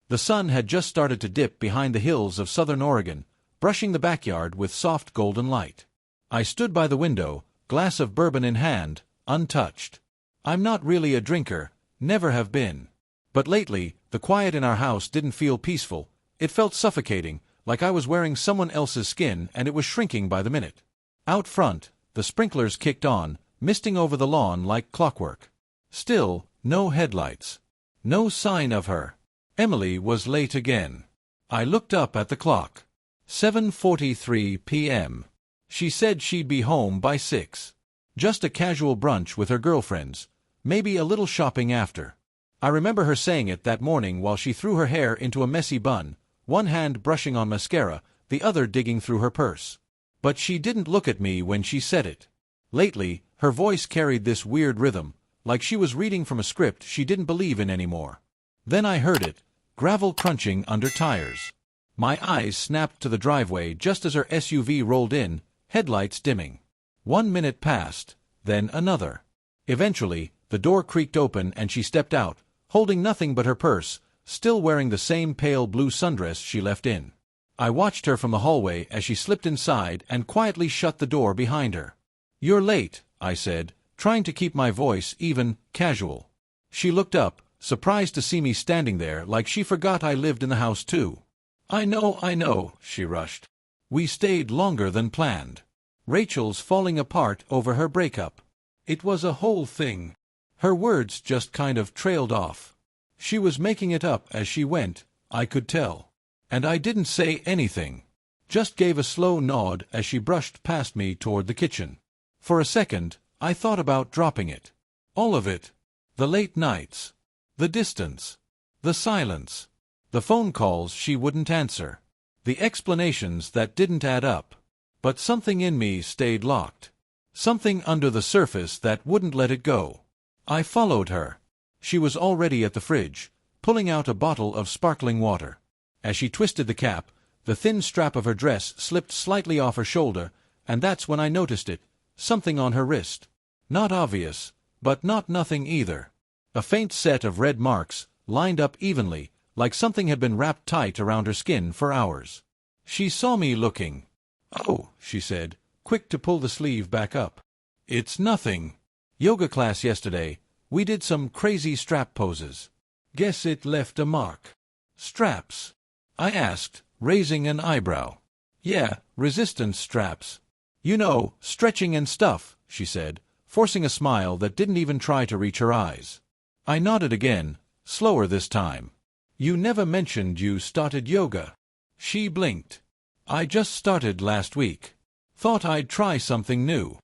The sun had just started to dip behind the hills of southern Oregon, brushing the backyard with soft golden light. I stood by the window, glass of bourbon in hand, untouched. I'm not really a drinker, never have been. But lately, the quiet in our house didn't feel peaceful. It felt suffocating, like I was wearing someone else's skin and it was shrinking by the minute. Out front, the sprinklers kicked on, misting over the lawn like clockwork. Still, no headlights. No sign of her. Emily was late again. I looked up at the clock. 7:43 p.m. She said she'd be home by 6. Just a casual brunch with her girlfriends, maybe a little shopping after. I remember her saying it that morning while she threw her hair into a messy bun, one hand brushing on mascara, the other digging through her purse. But she didn't look at me when she said it. Lately, her voice carried this weird rhythm, like she was reading from a script she didn't believe in anymore. Then I heard it, gravel crunching under tires. My eyes snapped to the driveway just as her SUV rolled in, headlights dimming. 1 minute passed, then another. Eventually, the door creaked open and she stepped out, holding nothing but her purse, still wearing the same pale blue sundress she left in. I watched her from the hallway as she slipped inside and quietly shut the door behind her. "You're late," I said, trying to keep my voice even, casual. She looked up, surprised to see me standing there like she forgot I lived in the house too. I know, she rushed. "We stayed longer than planned. Rachel's falling apart over her breakup. It was a whole thing." Her words just kind of trailed off. She was making it up as she went, I could tell. And I didn't say anything. Just gave a slow nod as she brushed past me toward the kitchen. For a second, I thought about dropping it. All of it. The late nights. The distance. The silence. The phone calls she wouldn't answer. The explanations that didn't add up. But something in me stayed locked. Something under the surface that wouldn't let it go. I followed her. She was already at the fridge, pulling out a bottle of sparkling water. As she twisted the cap, the thin strap of her dress slipped slightly off her shoulder, and that's when I noticed it, something on her wrist. Not obvious, but not nothing either. A faint set of red marks, lined up evenly, like something had been wrapped tight around her skin for hours. She saw me looking. "Oh," she said, quick to pull the sleeve back up. "It's nothing. Yoga class yesterday. We did some crazy strap poses. Guess it left a mark." "Straps?" I asked, raising an eyebrow. "Yeah, resistance straps. You know, stretching and stuff," she said, forcing a smile that didn't even try to reach her eyes. I nodded again, slower this time. "You never mentioned you started yoga." She blinked. "I just started last week. Thought I'd try something new."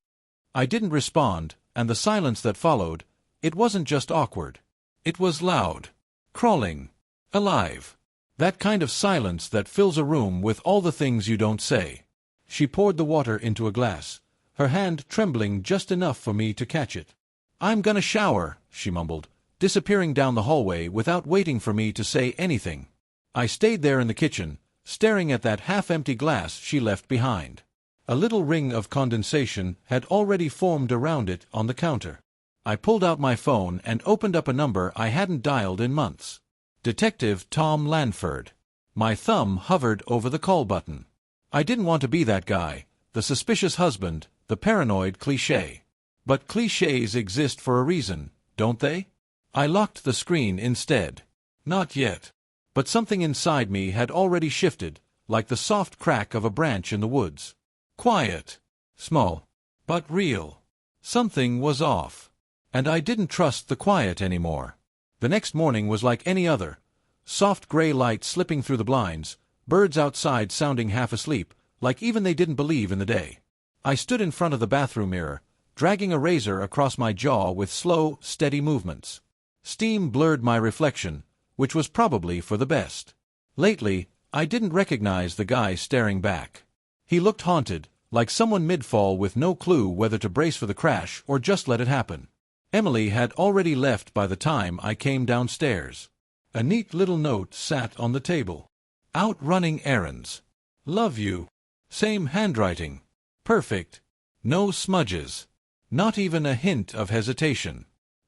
I didn't respond, and the silence that followed, it wasn't just awkward. It was loud. Crawling. Alive. That kind of silence that fills a room with all the things you don't say. She poured the water into a glass, her hand trembling just enough for me to catch it. "I'm gonna shower," she mumbled, disappearing down the hallway without waiting for me to say anything. I stayed there in the kitchen, staring at that half-empty glass she left behind. A little ring of condensation had already formed around it on the counter. I pulled out my phone and opened up a number I hadn't dialed in months. Detective Tom Lanford. My thumb hovered over the call button. I didn't want to be that guy, the suspicious husband, the paranoid cliché. But clichés exist for a reason, don't they? I locked the screen instead. Not yet. But something inside me had already shifted, like the soft crack of a branch in the woods. Quiet. Small. But real. Something was off. And I didn't trust the quiet anymore. The next morning was like any other. Soft gray light slipping through the blinds, birds outside sounding half asleep, like even they didn't believe in the day. I stood in front of the bathroom mirror, dragging a razor across my jaw with slow, steady movements. Steam blurred my reflection, which was probably for the best. Lately, I didn't recognize the guy staring back. He looked haunted, like someone mid-fall with no clue whether to brace for the crash or just let it happen. Emily had already left by the time I came downstairs. A neat little note sat on the table. "Out running errands. Love you." Same handwriting. Perfect. No smudges. Not even a hint of hesitation.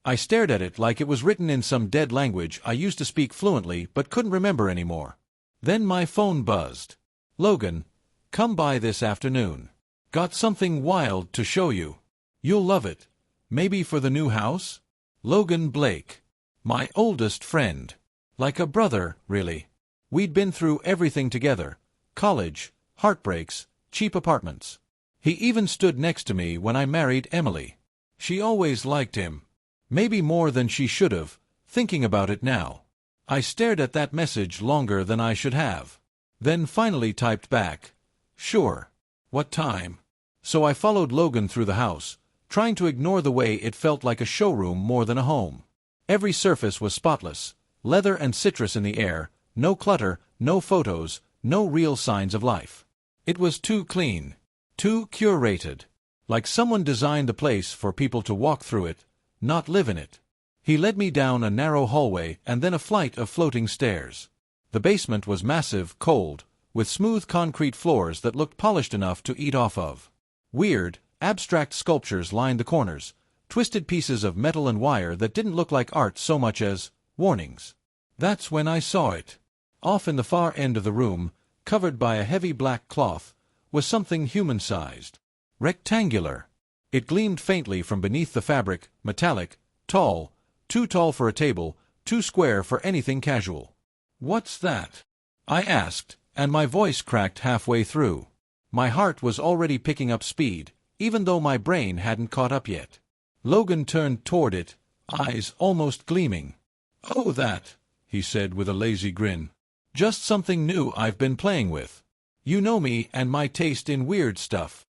I stared at it like it was written in some dead language I used to speak fluently but couldn't remember anymore. Then my phone buzzed. "Logan, come by this afternoon. Got something wild to show you. You'll love it. Maybe for the new house?" Logan Blake. My oldest friend. Like a brother, really. We'd been through everything together. College, heartbreaks, cheap apartments. He even stood next to me when I married Emily. She always liked him. Maybe more than she should have, thinking about it now. I stared at that message longer than I should have. Then finally typed back, "Sure. What time?" So I followed Logan through the house, trying to ignore the way it felt like a showroom more than a home. Every surface was spotless, leather and citrus in the air, no clutter, no photos, no real signs of life. It was too clean, too curated, like someone designed the place for people to walk through it, not live in it. He led me down a narrow hallway and then a flight of floating stairs. The basement was massive, cold, with smooth concrete floors that looked polished enough to eat off of. Weird, abstract sculptures lined the corners, twisted pieces of metal and wire that didn't look like art so much as warnings. That's when I saw it. Off in the far end of the room, covered by a heavy black cloth, was something human-sized. Rectangular. It gleamed faintly from beneath the fabric, metallic, tall, too tall for a table, too square for anything casual. "What's that?" I asked, and my voice cracked halfway through. My heart was already picking up speed, even though my brain hadn't caught up yet. Logan turned toward it, eyes almost gleaming. "Oh, that," he said with a lazy grin. "Just something new I've been playing with. You know me and my taste in weird stuff."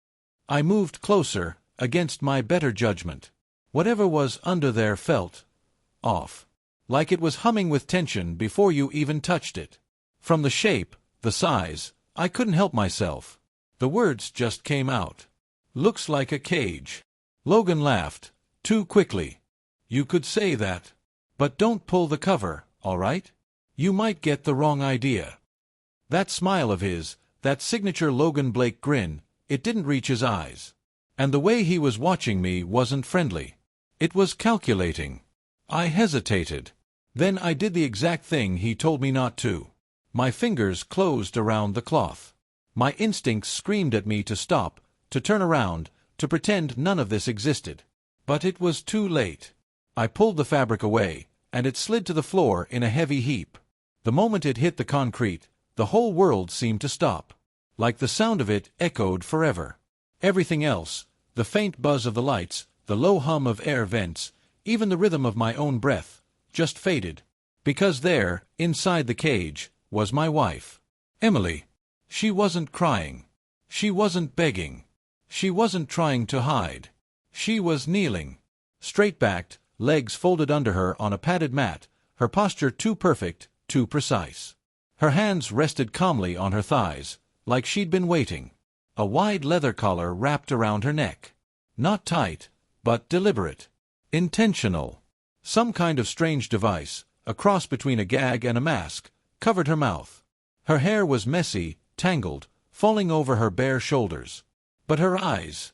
I moved closer, against my better judgment. Whatever was under there felt off. Like it was humming with tension before you even touched it. From the shape, the size, I couldn't help myself. The words just came out. "Looks like a cage." Logan laughed. Too quickly. "You could say that. But don't pull the cover, all right? You might get the wrong idea." That smile of his, that signature Logan Blake grin, it didn't reach his eyes. And the way he was watching me wasn't friendly. It was calculating. I hesitated. Then I did the exact thing he told me not to. My fingers closed around the cloth. My instincts screamed at me to stop, to turn around, to pretend none of this existed. But it was too late. I pulled the fabric away, and it slid to the floor in a heavy heap. The moment it hit the concrete, the whole world seemed to stop. Like the sound of it echoed forever. Everything else, the faint buzz of the lights, the low hum of air vents, even the rhythm of my own breath, just faded. Because there, inside the cage, was my wife. Emily. She wasn't crying. She wasn't begging. She wasn't trying to hide. She was kneeling. Straight-backed, legs folded under her on a padded mat, her posture too perfect, too precise. Her hands rested calmly on her thighs, like she'd been waiting. A wide leather collar wrapped around her neck. Not tight, but deliberate. Intentional. Some kind of strange device, a cross between a gag and a mask, covered her mouth. Her hair was messy, tangled, falling over her bare shoulders. But her eyes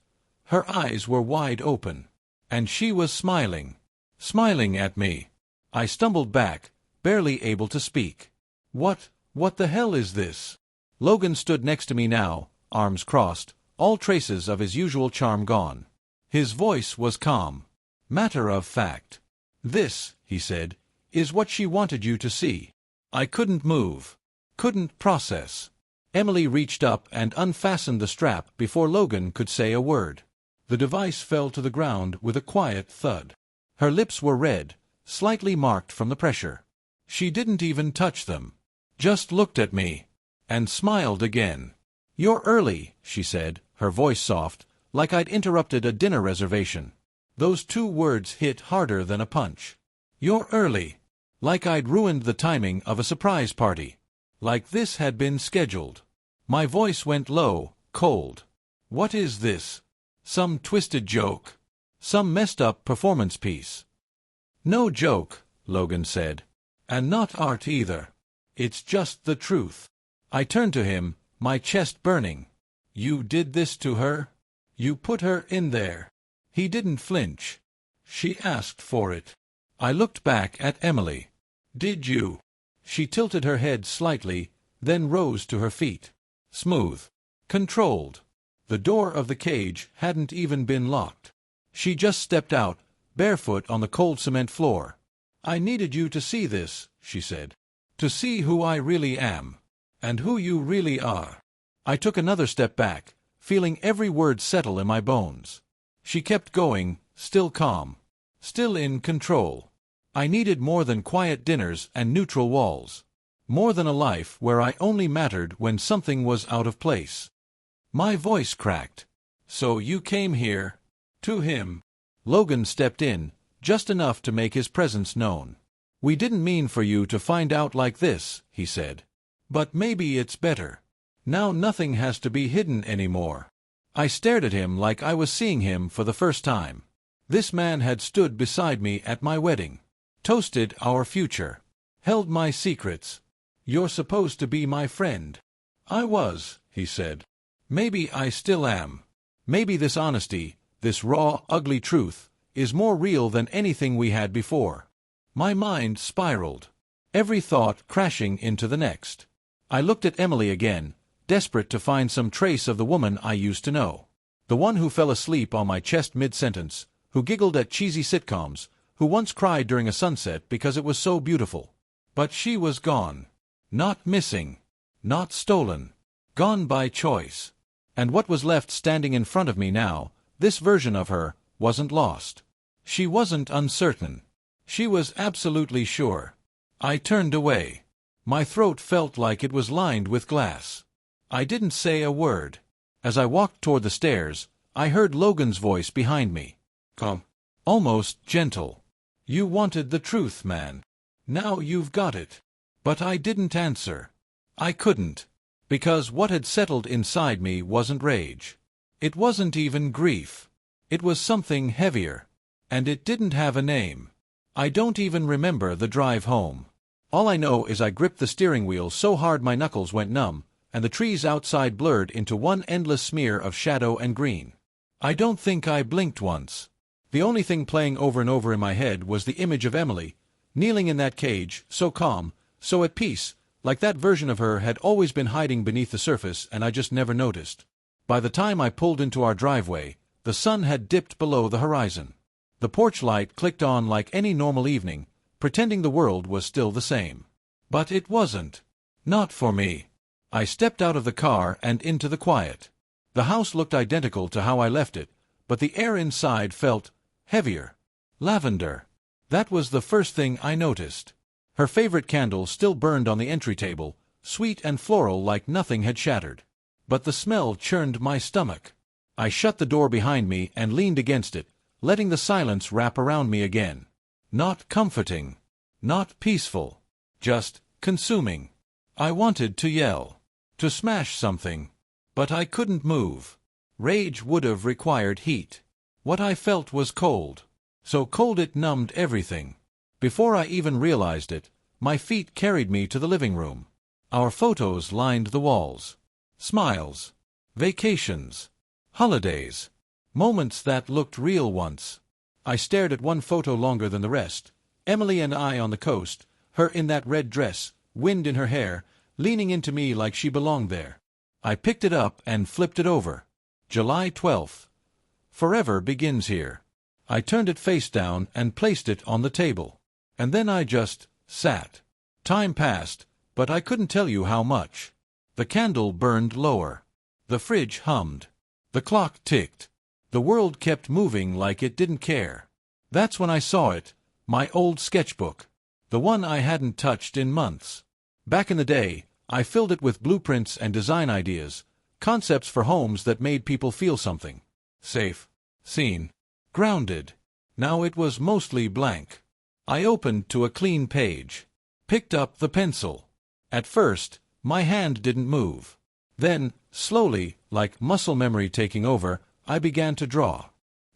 were wide open. And she was smiling. Smiling at me. I stumbled back, barely able to speak. What the hell is this?" Logan stood next to me now, arms crossed, all traces of his usual charm gone. His voice was calm. Matter of fact. "This," he said, "is what she wanted you to see." I couldn't move. Couldn't process. Emily reached up and unfastened the strap before Logan could say a word. The device fell to the ground with a quiet thud. Her lips were red, slightly marked from the pressure. She didn't even touch them. Just looked at me. And smiled again. "You're early," she said, her voice soft, like I'd interrupted a dinner reservation. Those two words hit harder than a punch. "You're early." Like I'd ruined the timing of a surprise party. Like this had been scheduled. My voice went low, cold. "What is this? Some twisted joke? Some messed-up performance piece?" "No joke," Logan said. "And not art either. It's just the truth." I turned to him, my chest burning. "You did this to her? You put her in there?" He didn't flinch. She asked for it. I looked back at Emily. Did you? She tilted her head slightly, then rose to her feet. Smooth. Controlled. The door of the cage hadn't even been locked. She just stepped out, barefoot on the cold cement floor. I needed you to see this, she said. To see who I really am. And who you really are. I took another step back, feeling every word settle in my bones. She kept going, still calm. Still in control. I needed more than quiet dinners and neutral walls. More than a life where I only mattered when something was out of place. My voice cracked. So you came here? To him. Logan stepped in, just enough to make his presence known. We didn't mean for you to find out like this, he said. But maybe it's better. Now nothing has to be hidden anymore. I stared at him like I was seeing him for the first time. This man had stood beside me at my wedding. Toasted our future. Held my secrets. You're supposed to be my friend. I was, he said. Maybe I still am. Maybe this honesty, this raw, ugly truth, is more real than anything we had before. My mind spiraled. Every thought crashing into the next. I looked at Emily again, desperate to find some trace of the woman I used to know. The one who fell asleep on my chest mid-sentence, who giggled at cheesy sitcoms, who once cried during a sunset because it was so beautiful. But she was gone. Not missing. Not stolen. Gone by choice. And what was left standing in front of me now, this version of her, wasn't lost. She wasn't uncertain. She was absolutely sure. I turned away. My throat felt like it was lined with glass. I didn't say a word. As I walked toward the stairs, I heard Logan's voice behind me. Come. Almost gentle. You wanted the truth, man. Now you've got it. But I didn't answer. I couldn't. Because what had settled inside me wasn't rage. It wasn't even grief. It was something heavier. And it didn't have a name. I don't even remember the drive home. All I know is I gripped the steering wheel so hard my knuckles went numb, and the trees outside blurred into one endless smear of shadow and green. I don't think I blinked once. The only thing playing over and over in my head was the image of Emily, kneeling in that cage, so calm, so at peace, like that version of her had always been hiding beneath the surface and I just never noticed. By the time I pulled into our driveway, the sun had dipped below the horizon. The porch light clicked on like any normal evening, pretending the world was still the same. But it wasn't. Not for me. I stepped out of the car and into the quiet. The house looked identical to how I left it, but the air inside felt heavier. Lavender. That was the first thing I noticed. Her favorite candle still burned on the entry table, sweet and floral like nothing had shattered. But the smell churned my stomach. I shut the door behind me and leaned against it, letting the silence wrap around me again. Not comforting. Not peaceful. Just consuming. I wanted to yell. To smash something. But I couldn't move. Rage would have required heat. What I felt was cold. So cold it numbed everything. Before I even realized it, my feet carried me to the living room. Our photos lined the walls. Smiles. Vacations. Holidays. Moments that looked real once. I stared at one photo longer than the rest. Emily and I on the coast, her in that red dress, wind in her hair, leaning into me like she belonged there. I picked it up and flipped it over. July 12th. Forever begins here. I turned it face down and placed it on the table. And then I just sat. Time passed, but I couldn't tell you how much. The candle burned lower. The fridge hummed. The clock ticked. The world kept moving like it didn't care. That's when I saw it, my old sketchbook. The one I hadn't touched in months. Back in the day, I filled it with blueprints and design ideas, concepts for homes that made people feel something. Safe. Seen. Grounded. Now it was mostly blank. I opened to a clean page. Picked up the pencil. At first, my hand didn't move. Then, slowly, like muscle memory taking over, I began to draw.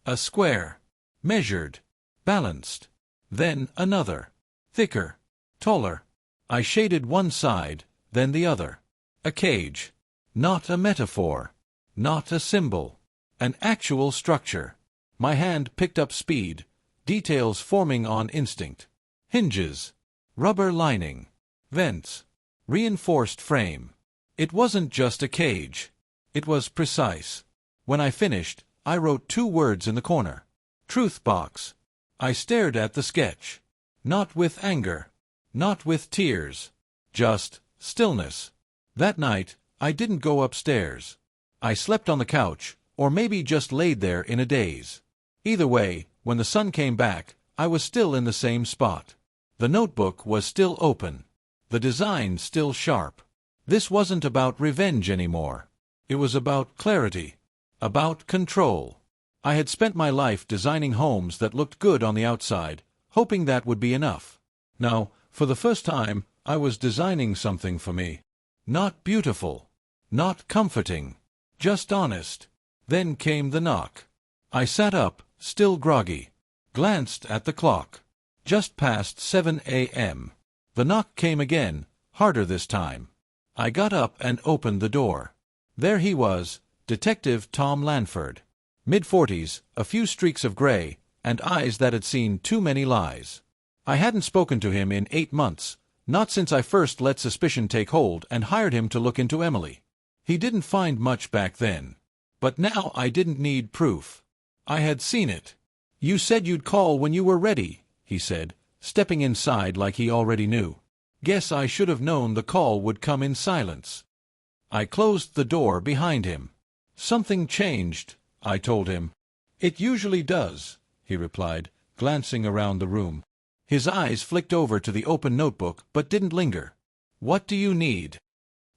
A square. Measured. Balanced. Then another. Thicker. Taller. I shaded one side, then the other. A cage. Not a metaphor. Not a symbol. An actual structure. My hand picked up speed, details forming on instinct. Hinges, rubber lining, vents, reinforced frame. It wasn't just a cage. It was precise. When I finished, I wrote 2 words in the corner. Truth box. I stared at the sketch. Not with anger. Not with tears. Just stillness. That night, I didn't go upstairs. I slept on the couch, or maybe just laid there in a daze. Either way, when the sun came back, I was still in the same spot. The notebook was still open. The design still sharp. This wasn't about revenge anymore. It was about clarity. About control. I had spent my life designing homes that looked good on the outside, hoping that would be enough. Now, for the first time, I was designing something for me. Not beautiful. Not comforting. Just honest. Then came the knock. I sat up, still groggy. Glanced at the clock. Just past 7 a.m. The knock came again, harder this time. I got up and opened the door. There he was, Detective Tom Lanford. Mid-40s, a few streaks of gray, and eyes that had seen too many lies. I hadn't spoken to him in 8 months, not since I first let suspicion take hold and hired him to look into Emily. He didn't find much back then. But now I didn't need proof. I had seen it. "You said you'd call when you were ready," he said, stepping inside like he already knew. Guess I should have known the call would come in silence. I closed the door behind him. "Something changed," I told him. "It usually does," he replied, glancing around the room. His eyes flicked over to the open notebook but didn't linger. "What do you need?"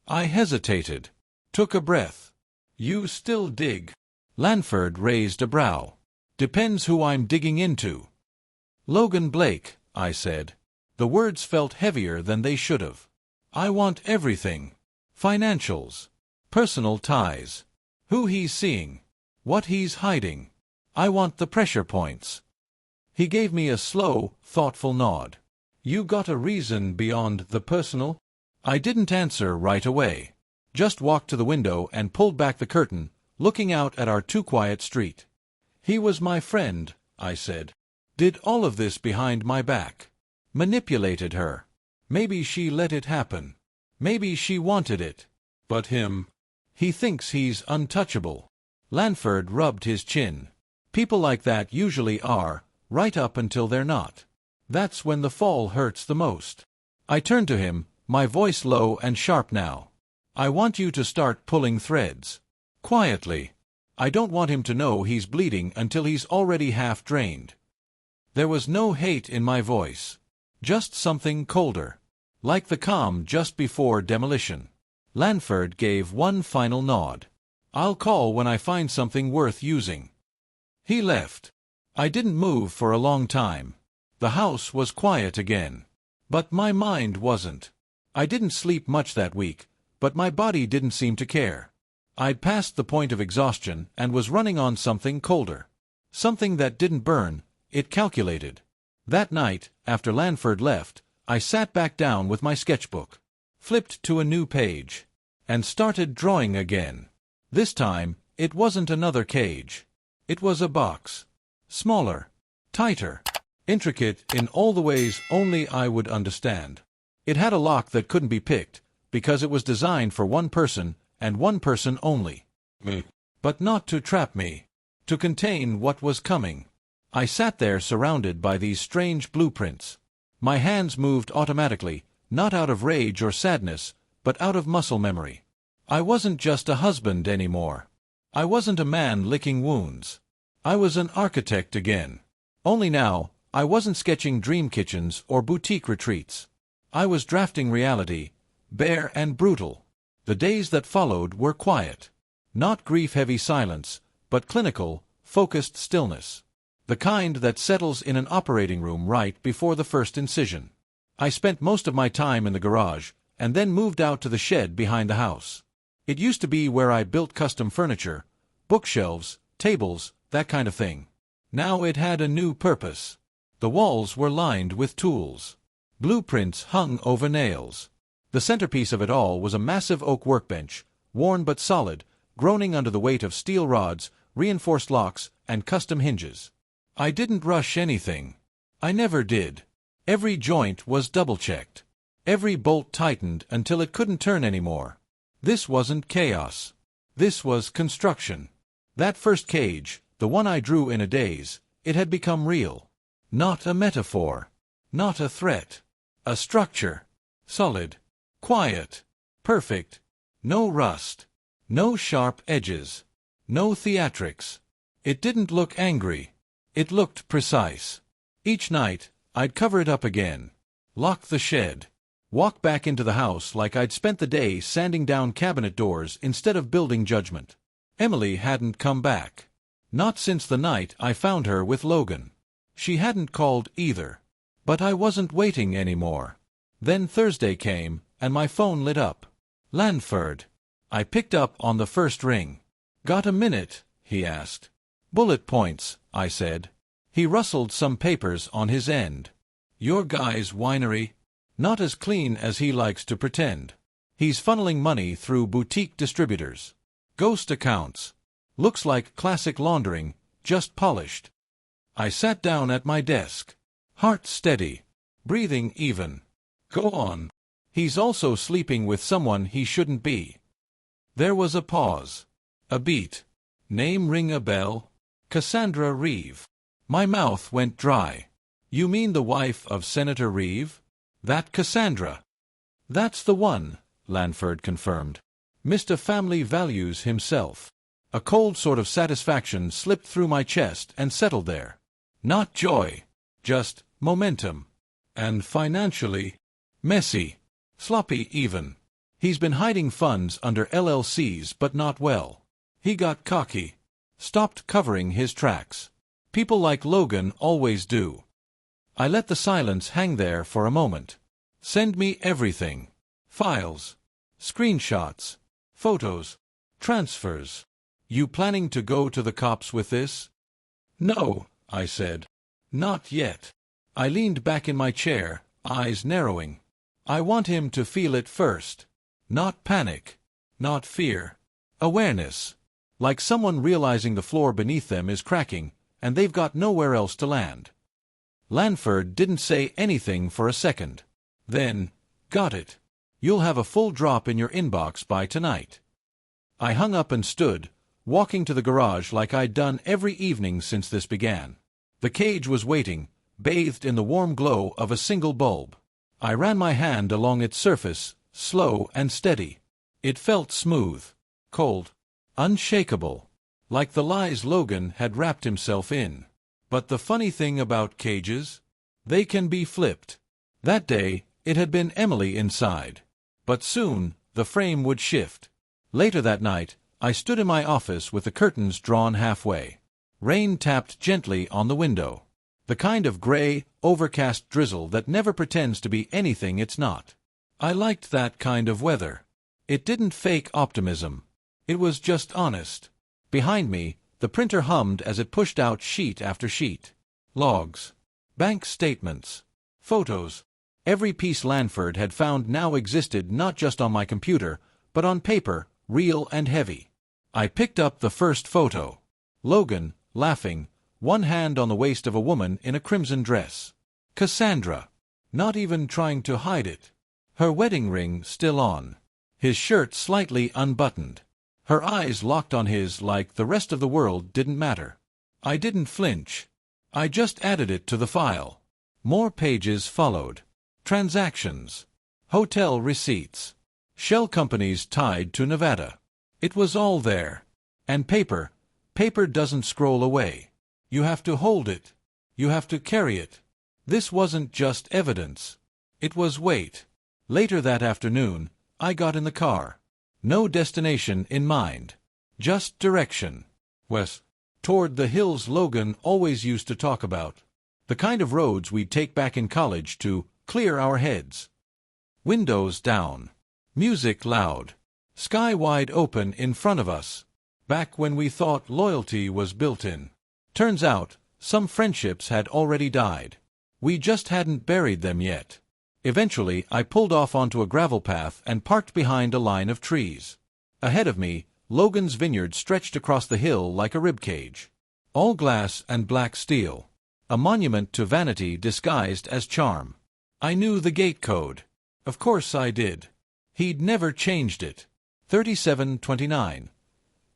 I hesitated. Took a breath. "You still dig?" Lanford raised a brow. "Depends who I'm digging into." "Logan Blake," I said. The words felt heavier than they should have. "I want everything. Financials. Personal ties. Who he's seeing. What he's hiding. I want the pressure points." He gave me a slow, thoughtful nod. "You got a reason beyond the personal?" I didn't answer right away. Just walked to the window and pulled back the curtain, looking out at our too-quiet street. "He was my friend," I said. "Did all of this behind my back. Manipulated her. Maybe she let it happen. Maybe she wanted it. But him, he thinks he's untouchable." Lanford rubbed his chin. "People like that usually are, right up until they're not. That's when the fall hurts the most." I turned to him, my voice low and sharp now. "I want you to start pulling threads. Quietly. I don't want him to know he's bleeding until he's already half drained." There was no hate in my voice. Just something colder. Like the calm just before demolition. Lanford gave one final nod. "I'll call when I find something worth using." He left. I didn't move for a long time. The house was quiet again. But my mind wasn't. I didn't sleep much that week, but my body didn't seem to care. I'd passed the point of exhaustion and was running on something colder. Something that didn't burn, it calculated. That night, after Lanford left, I sat back down with my sketchbook, flipped to a new page, and started drawing again. This time, it wasn't another cage. It was a box. Smaller, tighter, intricate in all the ways only I would understand. It had a lock that couldn't be picked, because it was designed for one person, and one person only. Me. But not to trap me. To contain what was coming. I sat there surrounded by these strange blueprints. My hands moved automatically, not out of rage or sadness, but out of muscle memory. I wasn't just a husband anymore. I wasn't a man licking wounds. I was an architect again. Only now, I wasn't sketching dream kitchens or boutique retreats. I was drafting reality, bare and brutal. The days that followed were quiet. Not grief-heavy silence, but clinical, focused stillness. The kind that settles in an operating room right before the first incision. I spent most of my time in the garage, and then moved out to the shed behind the house. It used to be where I built custom furniture, bookshelves, tables, that kind of thing. Now it had a new purpose. The walls were lined with tools. Blueprints hung over nails. The centerpiece of it all was a massive oak workbench, worn but solid, groaning under the weight of steel rods, reinforced locks, and custom hinges. I didn't rush anything. I never did. Every joint was double-checked. Every bolt tightened until it couldn't turn anymore. This wasn't chaos. This was construction. That first cage, the one I drew in a daze, it had become real. Not a metaphor. Not a threat. A structure. Solid. Quiet. Perfect. No rust. No sharp edges. No theatrics. It didn't look angry. It looked precise. Each night, I'd cover it up again. Lock the shed. Walk back into the house like I'd spent the day sanding down cabinet doors instead of building judgment. Emily hadn't come back. Not since the night I found her with Logan. She hadn't called either. But I wasn't waiting anymore. Then Thursday came, and my phone lit up. Lanford. I picked up on the first ring. "Got a minute?" he asked. "Bullet points," I said. He rustled some papers on his end. "Your guy's winery? Not as clean as he likes to pretend. He's funneling money through boutique distributors. Ghost accounts. Looks like classic laundering, just polished." I sat down at my desk. Heart steady. Breathing even. "Go on." "He's also sleeping with someone he shouldn't be." There was a pause. A beat. "Name ring a bell?" "Cassandra Reeve." My mouth went dry. "You mean the wife of Senator Reeve? That Cassandra?" "That's the one," Lanford confirmed. "Mr. Family Values himself." A cold sort of satisfaction slipped through my chest and settled there. Not joy. Just momentum. And financially, messy. Sloppy even. He's been hiding funds under LLCs but not well. He got cocky. Stopped covering his tracks. People like Logan always do. I let the silence hang there for a moment. "Send me everything. Files. Screenshots. Photos. Transfers. You planning to go to the cops with this?" "No," I said. "Not yet." I leaned back in my chair, eyes narrowing. "I want him to feel it first. Not panic. Not fear. Awareness. Like someone realizing the floor beneath them is cracking, and they've got nowhere else to land." Lanford didn't say anything for a second. Then, "Got it. You'll have a full drop in your inbox by tonight." I hung up and stood, walking to the garage like I'd done every evening since this began. The cage was waiting, bathed in the warm glow of a single bulb. I ran my hand along its surface, slow and steady. It felt smooth, cold, unshakable, like the lies Logan had wrapped himself in. But the funny thing about cages? They can be flipped. That day, it had been Emily inside. But soon, the frame would shift. Later that night, I stood in my office with the curtains drawn halfway. Rain tapped gently on the window. The kind of gray, overcast drizzle that never pretends to be anything it's not. I liked that kind of weather. It didn't fake optimism. It was just honest. Behind me, the printer hummed as it pushed out sheet after sheet. Logs. Bank statements. Photos. Every piece Lanford had found now existed not just on my computer, but on paper, real and heavy. I picked up the first photo. Logan, laughing, one hand on the waist of a woman in a crimson dress. Cassandra. Not even trying to hide it. Her wedding ring still on. His shirt slightly unbuttoned. Her eyes locked on his like the rest of the world didn't matter. I didn't flinch. I just added it to the file. More pages followed. Transactions. Hotel receipts. Shell companies tied to Nevada. It was all there. And paper. Paper doesn't scroll away. You have to hold it. You have to carry it. This wasn't just evidence. It was weight. Later that afternoon, I got in the car. No destination in mind. Just direction. West. Toward the hills Logan always used to talk about. The kind of roads we'd take back in college to clear our heads. Windows down. Music loud. Sky wide open in front of us. Back when we thought loyalty was built in. Turns out, some friendships had already died. We just hadn't buried them yet. Eventually, I pulled off onto a gravel path and parked behind a line of trees. Ahead of me, Logan's vineyard stretched across the hill like a ribcage. All glass and black steel. A monument to vanity disguised as charm. I knew the gate code. Of course I did. He'd never changed it. 3729.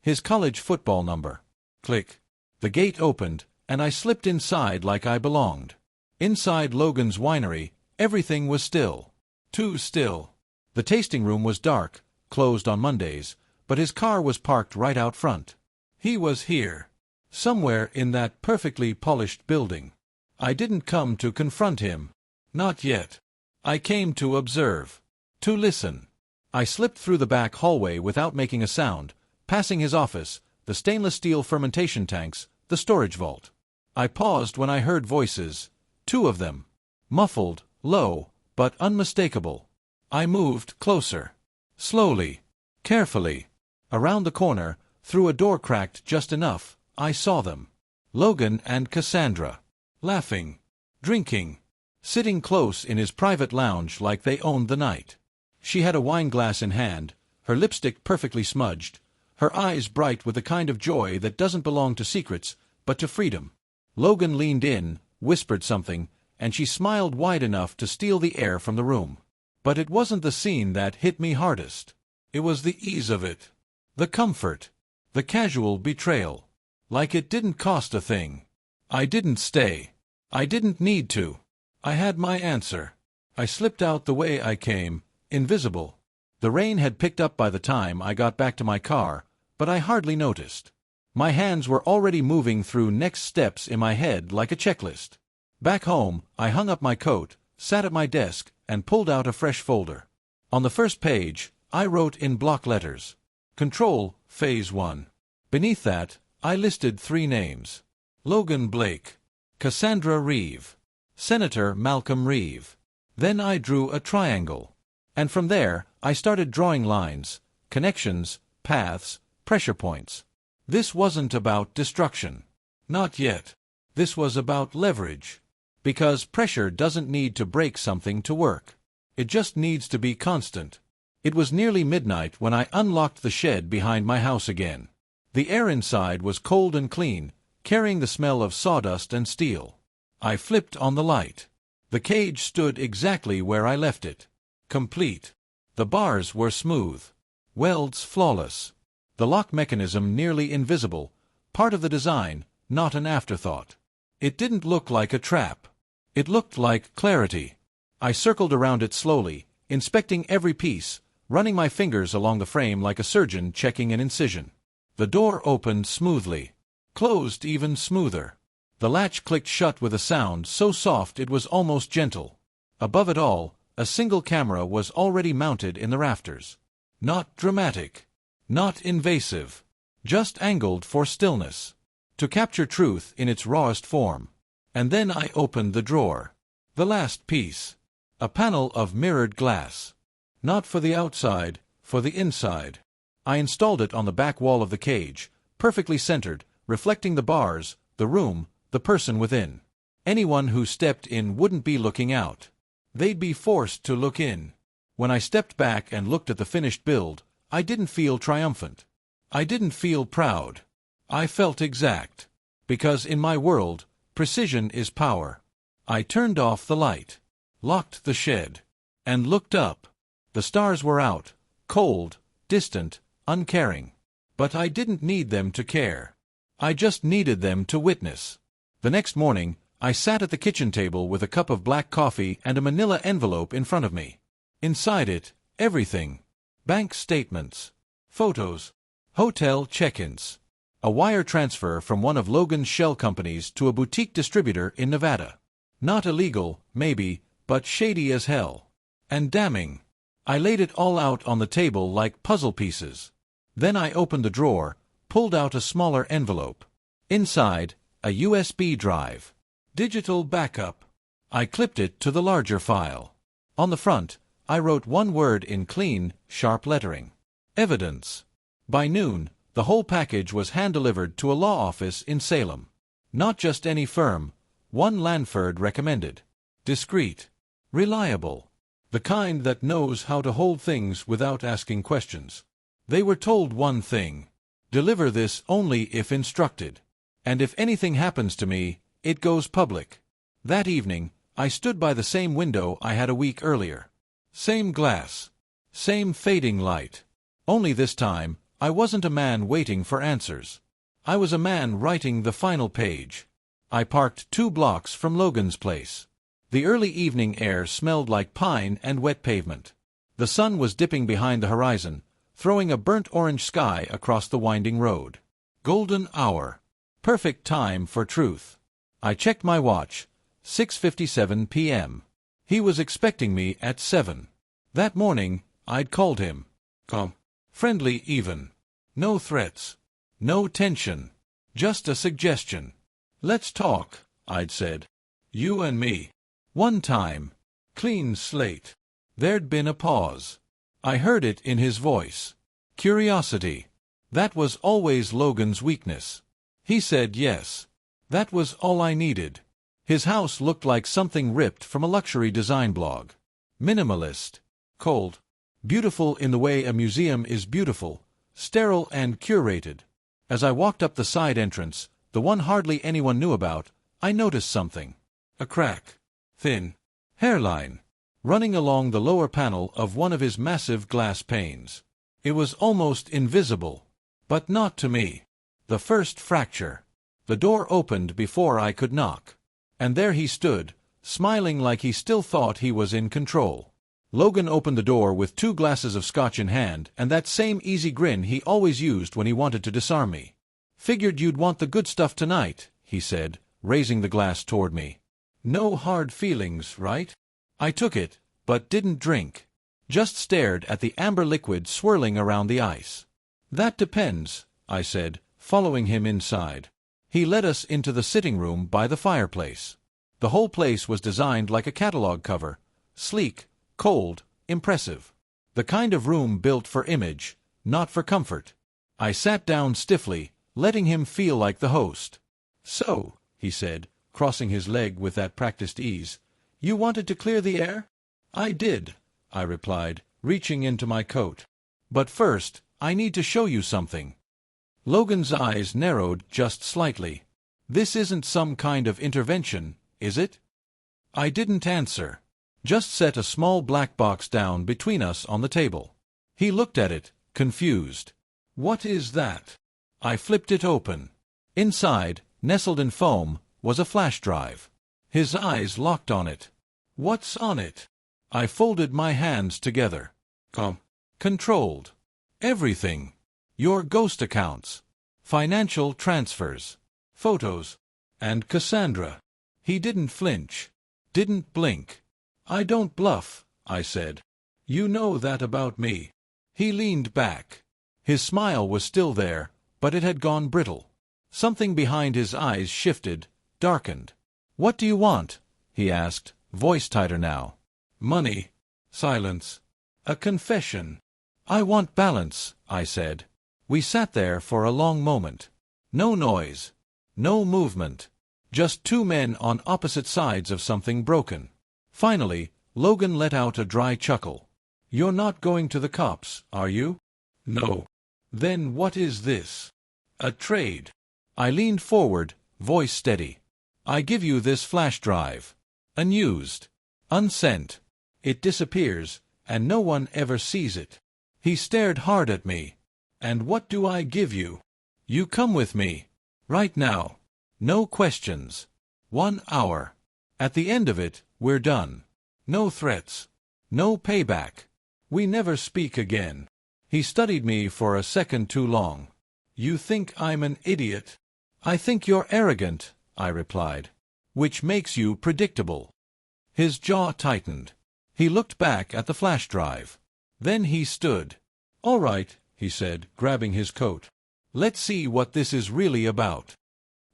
His college football number. Click. The gate opened, and I slipped inside like I belonged. Inside Logan's winery, everything was still. Too still. The tasting room was dark, closed on Mondays, but his car was parked right out front. He was here. Somewhere in that perfectly polished building. I didn't come to confront him. Not yet. I came to observe. To listen. I slipped through the back hallway without making a sound, passing his office, the stainless steel fermentation tanks, the storage vault. I paused when I heard voices. 2 of them. Muffled, low, but unmistakable. I moved closer. Slowly. Carefully. Around the corner, through a door cracked just enough, I saw them. Logan and Cassandra. Laughing. Drinking. Sitting close in his private lounge like they owned the night. She had a wine glass in hand, her lipstick perfectly smudged, her eyes bright with the kind of joy that doesn't belong to secrets, but to freedom. Logan leaned in, whispered something, and she smiled wide enough to steal the air from the room. But it wasn't the scene that hit me hardest. It was the ease of it. The comfort. The casual betrayal. Like it didn't cost a thing. I didn't stay. I didn't need to. I had my answer. I slipped out the way I came, invisible. The rain had picked up by the time I got back to my car, but I hardly noticed. My hands were already moving through next steps in my head like a checklist. Back home, I hung up my coat, sat at my desk, and pulled out a fresh folder. On the first page, I wrote in block letters, Control, Phase 1. Beneath that, I listed 3 names. Logan Blake. Cassandra Reeve. Senator Malcolm Reeve. Then I drew a triangle. And from there, I started drawing lines, connections, paths, pressure points. This wasn't about destruction. Not yet. This was about leverage. Because pressure doesn't need to break something to work. It just needs to be constant. It was nearly midnight when I unlocked the shed behind my house again. The air inside was cold and clean, carrying the smell of sawdust and steel. I flipped on the light. The cage stood exactly where I left it. Complete. The bars were smooth. Welds flawless. The lock mechanism nearly invisible, part of the design, not an afterthought. It didn't look like a trap. It looked like clarity. I circled around it slowly, inspecting every piece, running my fingers along the frame like a surgeon checking an incision. The door opened smoothly. Closed even smoother. The latch clicked shut with a sound so soft it was almost gentle. Above it all, a single camera was already mounted in the rafters. Not dramatic. Not invasive. Just angled for stillness. To capture truth in its rawest form. And then I opened the drawer. The last piece. A panel of mirrored glass. Not for the outside, for the inside. I installed it on the back wall of the cage, perfectly centered, reflecting the bars, the room, the person within. Anyone who stepped in wouldn't be looking out. They'd be forced to look in. When I stepped back and looked at the finished build, I didn't feel triumphant. I didn't feel proud. I felt exact. Because in my world, precision is power. I turned off the light, locked the shed, and looked up. The stars were out, cold, distant, uncaring. But I didn't need them to care. I just needed them to witness. The next morning, I sat at the kitchen table with a cup of black coffee and a manila envelope in front of me. Inside it, everything. Bank statements, photos, hotel check-ins, a wire transfer from one of Logan's shell companies to a boutique distributor in Nevada. Not illegal, maybe, but shady as hell. And damning. I laid it all out on the table like puzzle pieces. Then I opened the drawer, pulled out a smaller envelope. Inside, a USB drive. Digital backup. I clipped it to the larger file. On the front, I wrote one word in clean, sharp lettering. Evidence. By noon, the whole package was hand-delivered to a law office in Salem. Not just any firm, one Lanford recommended. Discreet. Reliable. The kind that knows how to hold things without asking questions. They were told one thing. Deliver this only if instructed. And if anything happens to me, it goes public. That evening, I stood by the same window I had a week earlier. Same glass. Same fading light. Only this time, I wasn't a man waiting for answers. I was a man writing the final page. I parked 2 blocks from Logan's place. The early evening air smelled like pine and wet pavement. The sun was dipping behind the horizon, throwing a burnt orange sky across the winding road. Golden hour. Perfect time for truth. I checked my watch. 6:57 p.m. He was expecting me at 7. That morning, I'd called him. Calm. Friendly even. No threats. No tension. Just a suggestion. Let's talk, I'd said. You and me. One time. Clean slate. There'd been a pause. I heard it in his voice. Curiosity. That was always Logan's weakness. He said yes. That was all I needed. His house looked like something ripped from a luxury design blog. Minimalist. Cold. Beautiful in the way a museum is beautiful. Sterile and curated. As I walked up the side entrance, the one hardly anyone knew about, I noticed something. A crack. Thin. Hairline. Running along the lower panel of one of his massive glass panes. It was almost invisible. But not to me. The first fracture. The door opened before I could knock. And there he stood, smiling like he still thought he was in control. Logan opened the door with 2 glasses of scotch in hand and that same easy grin he always used when he wanted to disarm me. Figured you'd want the good stuff tonight, he said, raising the glass toward me. No hard feelings, right? I took it, but didn't drink. Just stared at the amber liquid swirling around the ice. That depends, I said, following him inside. He led us into the sitting room by the fireplace. The whole place was designed like a catalog cover. Sleek, cold, impressive. The kind of room built for image, not for comfort. I sat down stiffly, letting him feel like the host. So, he said, crossing his leg with that practiced ease, you wanted to clear the air? I did, I replied, reaching into my coat. But first, I need to show you something. Logan's eyes narrowed just slightly. This isn't some kind of intervention, is it? I didn't answer. Just set a small black box down between us on the table. He looked at it, confused. What is that? I flipped it open. Inside, nestled in foam, was a flash drive. His eyes locked on it. What's on it? I folded my hands together. Controlled. Everything. Your ghost accounts. Financial transfers. Photos. And Cassandra. He didn't flinch. Didn't blink. I don't bluff, I said. You know that about me. He leaned back. His smile was still there, but it had gone brittle. Something behind his eyes shifted, darkened. What do you want? He asked, voice tighter now. Money. Silence. A confession. I want balance, I said. We sat there for a long moment. No noise. No movement. Just 2 men on opposite sides of something broken. Finally, Logan let out a dry chuckle. You're not going to the cops, are you? No. Then what is this? A trade. I leaned forward, voice steady. I give you this flash drive. Unused. Unsent. It disappears, and no one ever sees it. He stared hard at me. And what do I give you? You come with me. Right now. No questions. 1 hour. At the end of it, we're done. No threats. No payback. We never speak again. He studied me for a second too long. You think I'm an idiot? I think you're arrogant, I replied. Which makes you predictable. His jaw tightened. He looked back at the flash drive. Then he stood. All right, he said, grabbing his coat. Let's see what this is really about.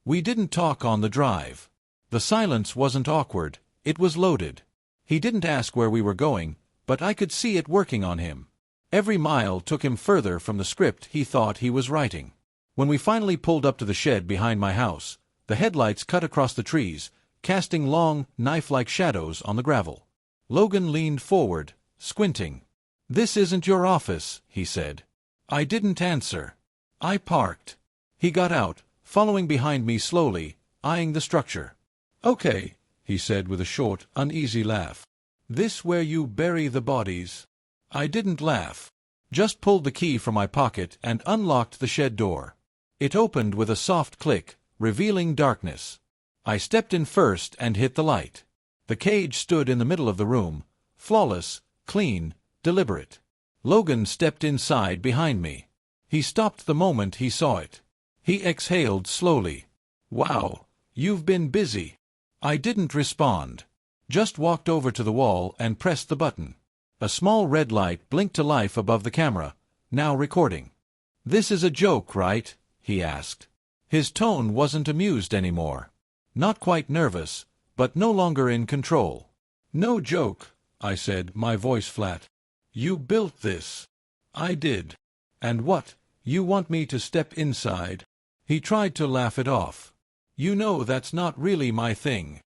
We didn't talk on the drive. The silence wasn't awkward, it was loaded. He didn't ask where we were going, but I could see it working on him. Every mile took him further from the script he thought he was writing. When we finally pulled up to the shed behind my house, the headlights cut across the trees, casting long, knife-like shadows on the gravel. Logan leaned forward, squinting. This isn't your office, he said. I didn't answer. I parked. He got out, following behind me slowly, eyeing the structure. "Okay," he said with a short, uneasy laugh. "This where you bury the bodies?" I didn't laugh. Just pulled the key from my pocket and unlocked the shed door. It opened with a soft click, revealing darkness. I stepped in first and hit the light. The cage stood in the middle of the room, flawless, clean, deliberate. Logan stepped inside behind me. He stopped the moment he saw it. He exhaled slowly. "Wow, you've been busy." I didn't respond. Just walked over to the wall and pressed the button. A small red light blinked to life above the camera, now recording. "This is a joke, right?" he asked. His tone wasn't amused anymore. Not quite nervous, but no longer in control. "No joke," I said, my voice flat. "You built this." "I did." "And what, you want me to step inside?" He tried to laugh it off. "You know that's not really my thing."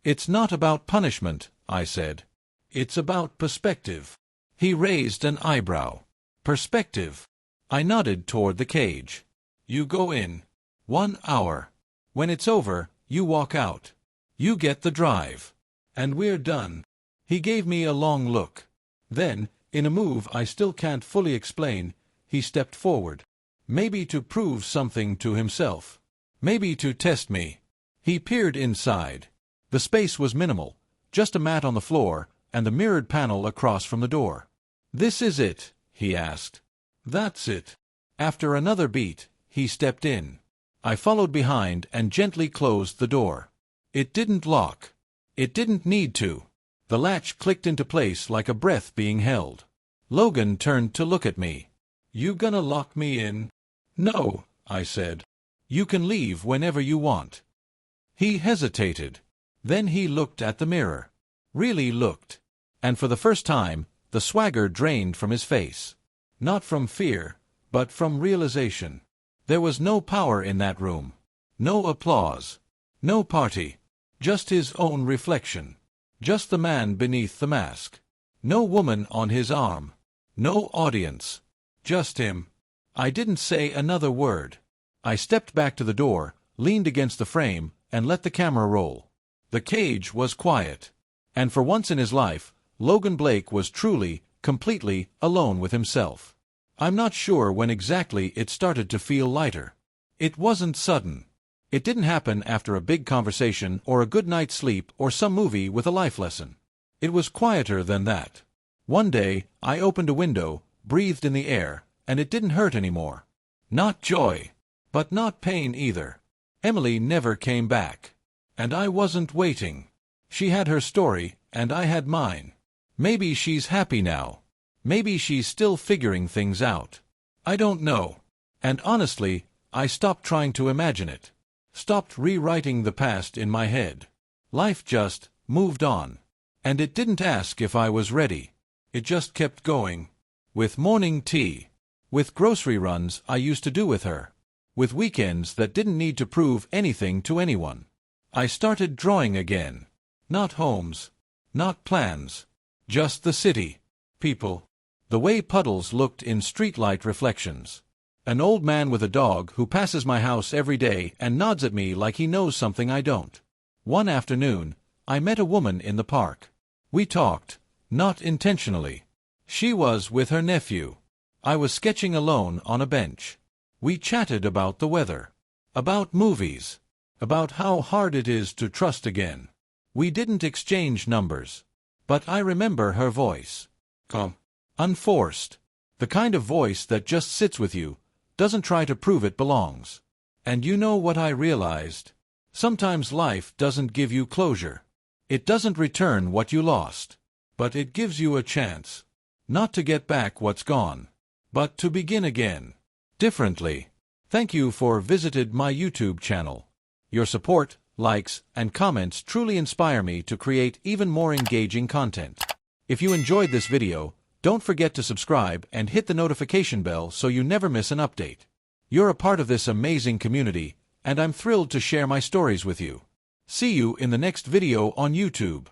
"It's not about punishment," I said. "It's about perspective." He raised an eyebrow. "Perspective?" I nodded toward the cage. "You go in. 1 hour. When it's over, you walk out. You get the drive. And we're done." He gave me a long look. Then, in a move I still can't fully explain, he stepped forward. Maybe to prove something to himself. Maybe to test me. He peered inside. The space was minimal, just a mat on the floor, and the mirrored panel across from the door. "This is it?" he asked. "That's it." After another beat, he stepped in. I followed behind and gently closed the door. It didn't lock. It didn't need to. The latch clicked into place like a breath being held. Logan turned to look at me. "You gonna lock me in?" "No," I said. "You can leave whenever you want." He hesitated. Then he looked at the mirror. Really looked. And for the first time, the swagger drained from his face. Not from fear, but from realization. There was no power in that room. No applause. No party. Just his own reflection. Just the man beneath the mask. No woman on his arm. No audience. Just him. I didn't say another word. I stepped back to the door, leaned against the frame, and let the camera roll. The cage was quiet. And for once in his life, Logan Blake was truly, completely, alone with himself. I'm not sure when exactly it started to feel lighter. It wasn't sudden. It didn't happen after a big conversation or a good night's sleep or some movie with a life lesson. It was quieter than that. One day, I opened a window, breathed in the air, and it didn't hurt anymore. Not joy. But not pain either. Emily never came back. And I wasn't waiting. She had her story, and I had mine. Maybe she's happy now. Maybe she's still figuring things out. I don't know. And honestly, I stopped trying to imagine it. Stopped rewriting the past in my head. Life just moved on. And it didn't ask if I was ready. It just kept going. With morning tea. With grocery runs I used to do with her. With weekends that didn't need to prove anything to anyone. I started drawing again. Not homes. Not plans. Just the city. People. The way puddles looked in streetlight reflections. An old man with a dog who passes my house every day and nods at me like he knows something I don't. One afternoon, I met a woman in the park. We talked, not intentionally. She was with her nephew. I was sketching alone on a bench. We chatted about the weather. About movies. About how hard it is to trust again. We didn't exchange numbers. But I remember her voice. Calm. Unforced. The kind of voice that just sits with you, doesn't try to prove it belongs. And you know what I realized? Sometimes life doesn't give you closure. It doesn't return what you lost. But it gives you a chance. Not to get back what's gone. But to begin again. Differently. Thank you for visited my YouTube channel. Your support, likes, and comments truly inspire me to create even more engaging content. If you enjoyed this video, don't forget to subscribe and hit the notification bell so you never miss an update. You're a part of this amazing community, and I'm thrilled to share my stories with you. See you in the next video on YouTube.